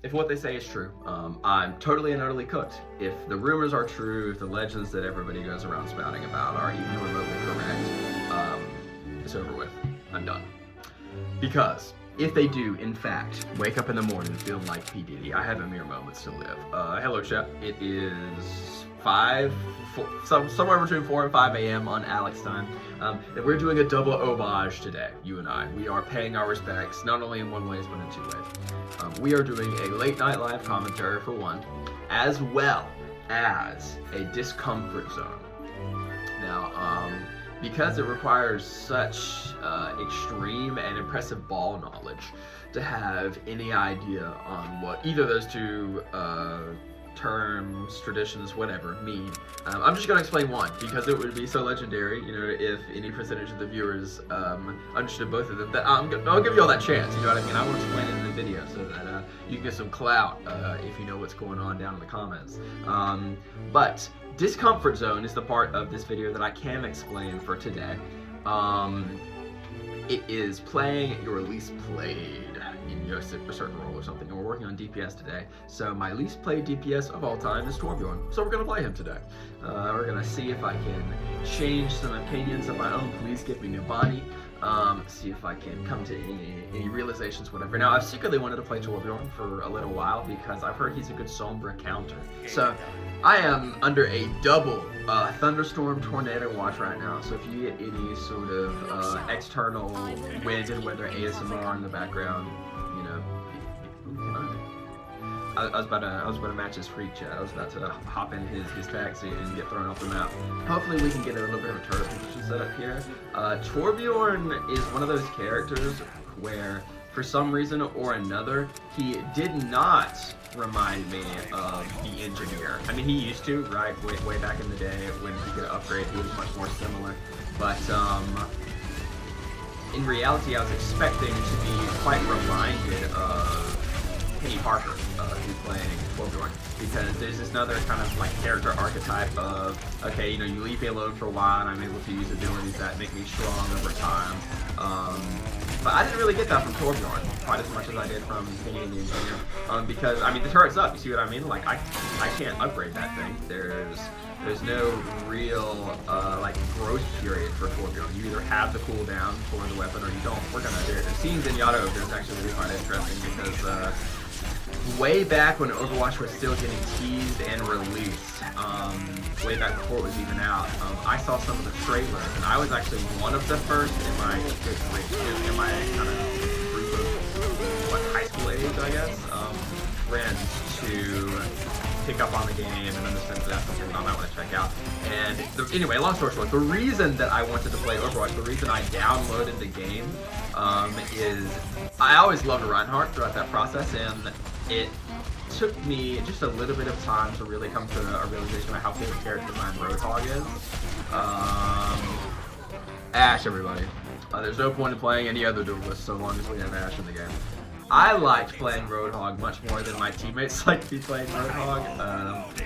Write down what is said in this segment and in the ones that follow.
if what they say is true, I'm totally and utterly cooked. If the rumors are true, if the legends that everybody goes around spouting about are even remotely correct, it's over with. I'm done. Because if they do, in fact, wake up in the morning feeling like P. Diddy, I have a mere moments to live. Hello, chat. It is somewhere between 4 and 5 a.m. on Alex time. And we're doing a double homage today, you and I. We are paying our respects, not only in one way, but in 2 ways. We are doing a late night live commentary for one, as well as a discomfort zone. Now, because it requires such extreme and impressive ball knowledge to have any idea on what either of those two terms, traditions, whatever, mean. I'm just going to explain one, because it would be so legendary, you know, if any percentage of the viewers understood both of them, that I'll give you all that chance, you know what I mean? I want to explain it in the video so that you can get some clout if you know what's going on down in the comments. But discomfort zone is the part of this video that I can explain for today. It is playing your least played in a certain role or something, and we're working on DPS today. So my least played DPS of all time is Torbjorn, so we're gonna play him today. We're gonna see if I can change some opinions of my own. Please give me new body. See if I can come to any realizations, whatever. Now, I've secretly wanted to play Torbjorn for a little while because I've heard he's a good Sombra counter. So I am under a double thunderstorm tornado watch right now. So if you get any sort of external wind and weather ASMR in the background, you know, I was about to match his freak chat. I was about to hop in his taxi and get thrown off the map. Hopefully we can get a little bit of a turtle position set up here. Torbjorn is one of those characters where, for some reason or another, he did not remind me of the engineer. I mean, he used to, right, way back in the day when he could upgrade, he was much more similar. But in reality, I was expecting to be quite reminded of Penny Parker, who's playing Torbjorn, because there's this other kind of like character archetype of, okay, you know, you leave me alone for a while and I'm able to use abilities that make me strong over time. But I didn't really get that from Torbjorn quite as much as I did from Penny and the Engineer, because I mean the turret's up. You see what I mean? Like I can't upgrade that thing. There's no real like growth period for Torbjorn. You either have the cooldown for the weapon or you don't. We're gonna do it. The scenes in Yada Ogre is actually really quite interesting because way back when Overwatch was still getting teased and released, way back before it was even out, I saw some of the trailers, and I was actually one of the first in my kind of group of high school age, I guess, friends to pick up on the game and understand that that's something I might want to check out. And anyway, long story short, the reason that I wanted to play Overwatch, the reason I downloaded the game, is I always loved Reinhardt throughout that process, and it took me just a little bit of time to really come to a realization of how cool the character design Roadhog is. Ashe, everybody. There's no point in playing any other duelist so long as we have Ashe in the game. I liked playing Roadhog much more than my teammates like to be playing Roadhog.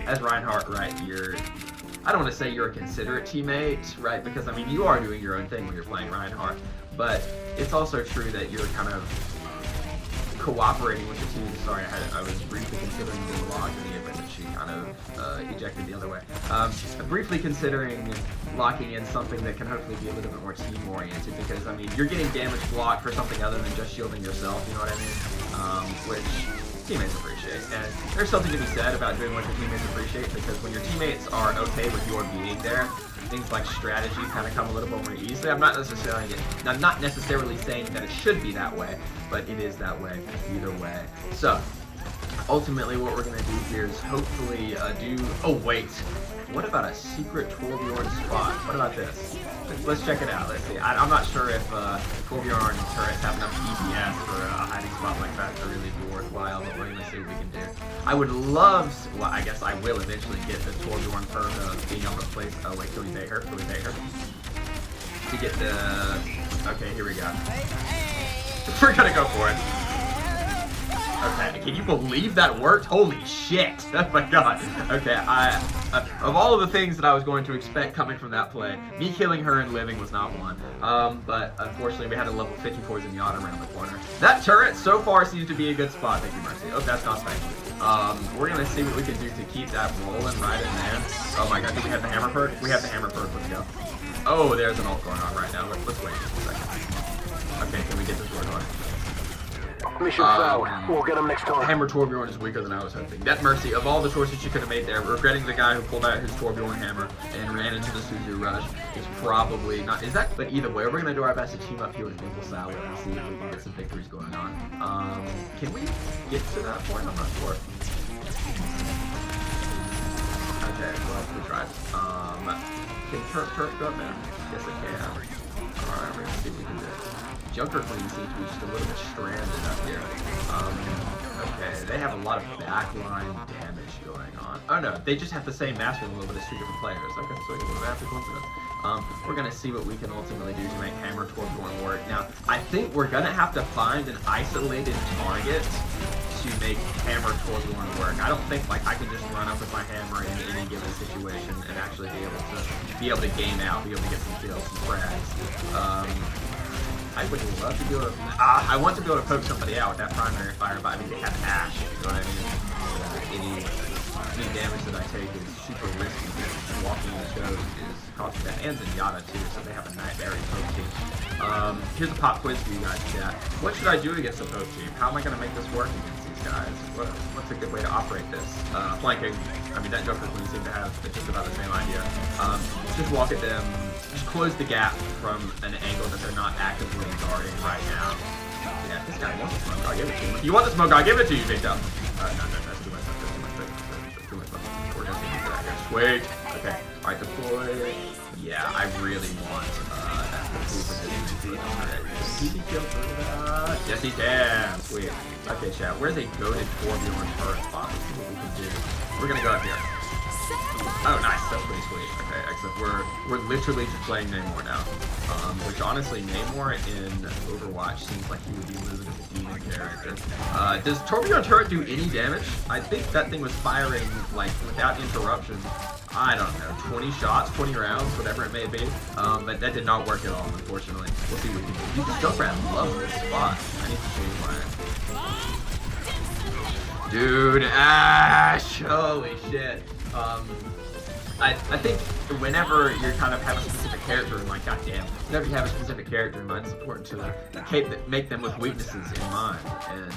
As Reinhardt, right, I don't want to say you're a considerate teammate, right, because I mean you are doing your own thing when you're playing Reinhardt, but it's also true that you're kind of cooperating with the team. Sorry, I was briefly considering being locked in the event that she kind of ejected the other way. Briefly considering locking in something that can hopefully be a little bit more team-oriented, because, I mean, you're getting damage blocked for something other than just shielding yourself, you know what I mean? Which teammates appreciate. And there's something to be said about doing what your teammates appreciate, because when your teammates are okay with your being there, things like strategy kind of come a little bit more easily. I'm not necessarily saying that it should be that way, but it is that way either way. So ultimately what we're going to do here is hopefully oh wait, what about a secret Torbjorn spot? What about this? Let's check it out. Let's see. I'm not sure if Torbjorn turrets have enough DPS for a hiding spot like that to really be worthwhile, but we're going to see what we can do. I would love to, well, I guess I will eventually get the Torbjorn perk of being able to place, oh wait, can we bait her? Can we bait her? To get the, okay, here we go. We're going to go for it. Okay, can you believe that worked? Holy shit! Oh my god. Okay, of all of the things that I was going to expect coming from that play, me killing her and living was not one. But unfortunately, we had a level 54 Zenyatta around the corner. That turret so far seems to be a good spot. Thank you, Mercy. Oh, that's not thank you. We're gonna see what we can do to keep that rolling right in there. Oh my god, do we have the hammer perk? We have the hammer perk. Let's go. Oh, there's an ult going on right now. Let's wait just a second. Okay, can we get this word on? Mission failed. We'll get him next time. Hammer Torbjorn is weaker than I was hoping. That Mercy, of all the choices you could have made there, regretting the guy who pulled out his Torbjorn hammer and ran into the Suzu rush is probably not. Is that? But either way, we're gonna do our best to team up here with Dimple Salad and see if we can get some victories going on. Can we get to that point? I'm not sure. Okay, well, we tried. Can Turk go up there? Yes, it can. Alright, we're gonna see what we can do. Junker Queen seems to be just a little bit stranded up here. Okay, they have a lot of backline damage going on. Oh no, they just have the same master level, but it's two different players. Okay, so we have to coincidence. We're gonna see what we can ultimately do to make Hammer Torbjorn work. Now, I think we're gonna have to find an isolated target to make Hammer Torbjorn work. I don't think like I can just run up with my hammer in any given situation and actually be able to game out, be able to get some kills, some frags. I would love to be able to. I want to be able to poke somebody out with that primary fire, but I mean they have Ash. You know what I mean? Any damage that I take is super risky. Walking the shows is costing that, and Zenyatta too, so they have a very poke team. Here's a pop quiz for you guys, chat. What should I do against a poke team? How am I going to make this work against these guys? What's a good way to operate this? Flanking. I mean, that Joker Queen seemed to have just about the same idea. Just walk at them. Just close the gap from an angle that they're not actively guarding right now. Yeah, this guy wants the smoke. I'll give it to him. If you want the smoke, I'll give it to you, Big Dumb. No, that's too much. That's too much. We're gonna need that here. Sweet. Okay. Alright, deploy. Yeah, I really want that to Can he be killed through that? Yes, he can. Sweet. Okay, chat. Where's a goated Torbjorn turret spot? Let's see what we can do. We're gonna go up here. Oh, nice. That's pretty sweet. Okay, except we're literally just playing Namor now. Which honestly, Namor in Overwatch seems like he would be listed as a demon character. Does Torbjorn turret do any damage? I think that thing was firing like without interruption. I don't know, 20 shots, 20 rounds, whatever it may be. But that did not work at all, unfortunately. We'll see what we can do. This Junkrat loves this spot. I need to change mine. Dude, Ash! Holy shit. I think whenever you kind of have a specific character in mind, goddamn, whenever you have a specific character in mind, it's important to make them with weaknesses in mind. And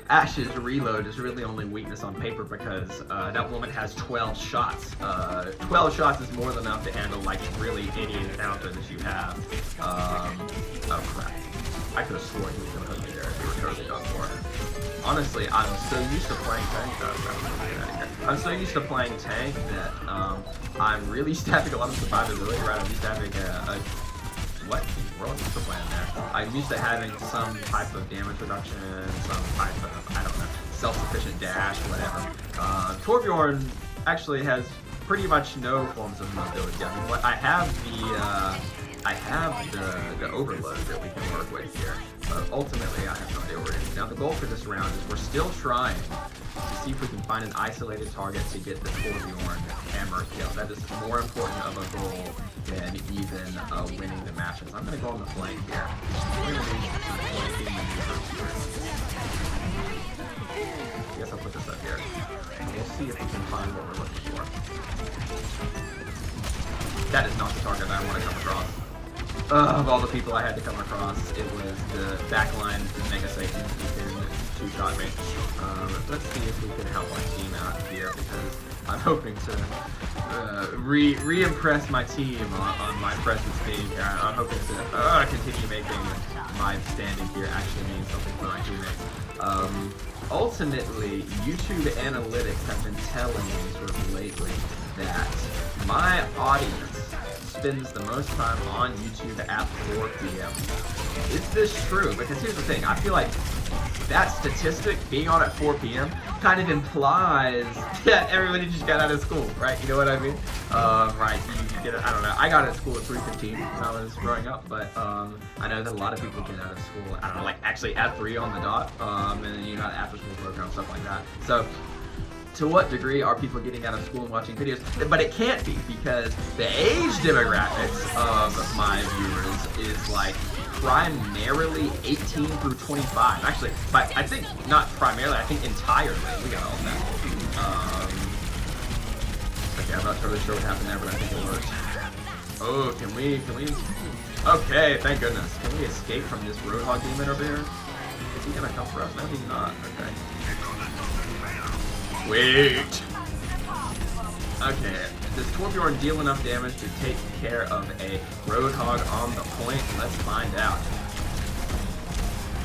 Ash's reload is really only weakness on paper because that woman has 12 shots. 12 shots is more than enough to handle like really any encounter that you have. Oh crap. I could have sworn he was going to hook me there if he were totally done for. Honestly, I'm so used to playing tank though. I'm so used to playing tank that I'm really used to having a lot of survivability, right? I'm used to having what in the world is the plan there? I'm used to having some type of damage reduction, some type of, I don't know, self-sufficient dash, whatever. Torbjorn actually has pretty much no forms of mobility. I mean, what I have the overload that we can work with here. But ultimately, I have no idea where we're in. Now, the goal for this round is we're still trying to see if we can find an isolated target to get the Torbjorn hammer kill. That is more important of a goal than even winning the matches. I'm going to go on the flank here. We're going to do some flanking maneuvers here. I guess I'll put this up here. We'll see if we can find what we're looking for. That is not the target I want to come across. Of all the people I had to come across, it was the backline Mega Satan who can two-shot me. Let's see if we can help our team out here because I'm hoping to re-impress my team on my presence being here. I'm hoping to continue making my standing here actually mean something for my teammates. Ultimately, YouTube analytics have been telling me sort of lately that my audience spends the most time on YouTube at 4 p.m. Is this true? Because here's the thing, I feel like that statistic being on at 4 p.m. kind of implies that everybody just got out of school, right? You know what I mean? Right, you get, I don't know, I got out of school at 3:15 when I was growing up, but I know that a lot of people get out of school, I don't know, like actually at 3 on the dot, and then you got after school program, stuff like that. So, to what degree are people getting out of school and watching videos? But it can't be, because the age demographics of my viewers is like primarily 18 through 25. Actually, but I think not primarily, I think entirely. We got all that. Okay, I'm not totally sure what happened there, but I think it worked. Oh, can we? Okay, thank goodness. Can we escape from this Roadhog demon over here? Is he gonna come for us? No, he's not. Okay. Wait. Okay. Does Torbjorn deal enough damage to take care of a Roadhog on the point? Let's find out.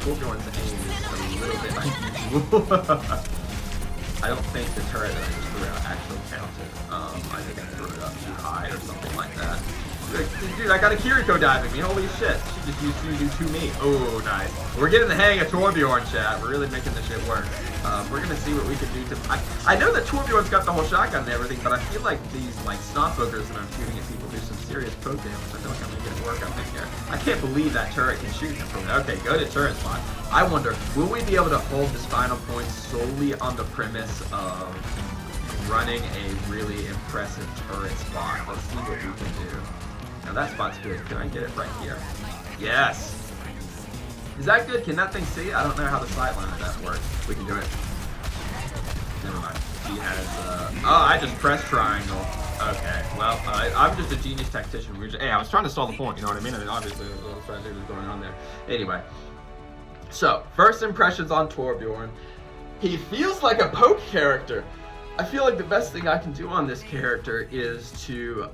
Torbjorn's aim is a little bit unusual. I don't think the turret that I just threw out actually counted. I think I threw it up too high or something like that. Dude, I got a Kiriko diving me. Holy shit. She just used Suzu to me. Oh, nice. We're getting the hang of Torbjorn, chat. We're really making this shit work. We're going to see what we can do to... I know that Torbjorn's got the whole shotgun and everything, but I feel like these, like, stomp boogers that I'm shooting at people do some serious poke damage. I feel like I'm making it work up in here. I can't believe that turret can shoot him from there. Okay, go to turret spot. I wonder, will we be able to hold this final point solely on the premise of running a really impressive turret spot? Let's see what we can do. Now that spot's good. Can I get it right here? Yes! Is that good? Can that thing see? I don't know how the sight line of that works. We can do it. Never mind. She has, oh, I just pressed triangle. Okay, well, I'm just a genius tactician. Hey, I was trying to solve the point, you know what I mean? I mean, obviously, there's a little strategy going on there. Anyway. So, first impressions on Torbjorn. He feels like a poke character. I feel like the best thing I can do on this character is to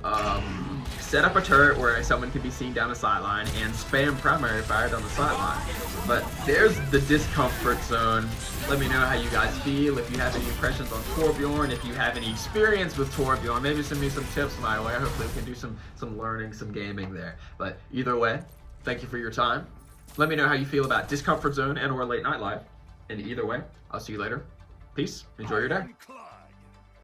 set up a turret where someone can be seen down the sideline and spam primary fire down the sideline. But there's the discomfort zone. Let me know how you guys feel, if you have any impressions on Torbjorn, if you have any experience with Torbjorn, maybe send me some tips my way. Hopefully we can do some learning, some gaming there. But either way, thank you for your time. Let me know how you feel about discomfort zone and or late night live. And either way, I'll see you later. Peace. Enjoy your day.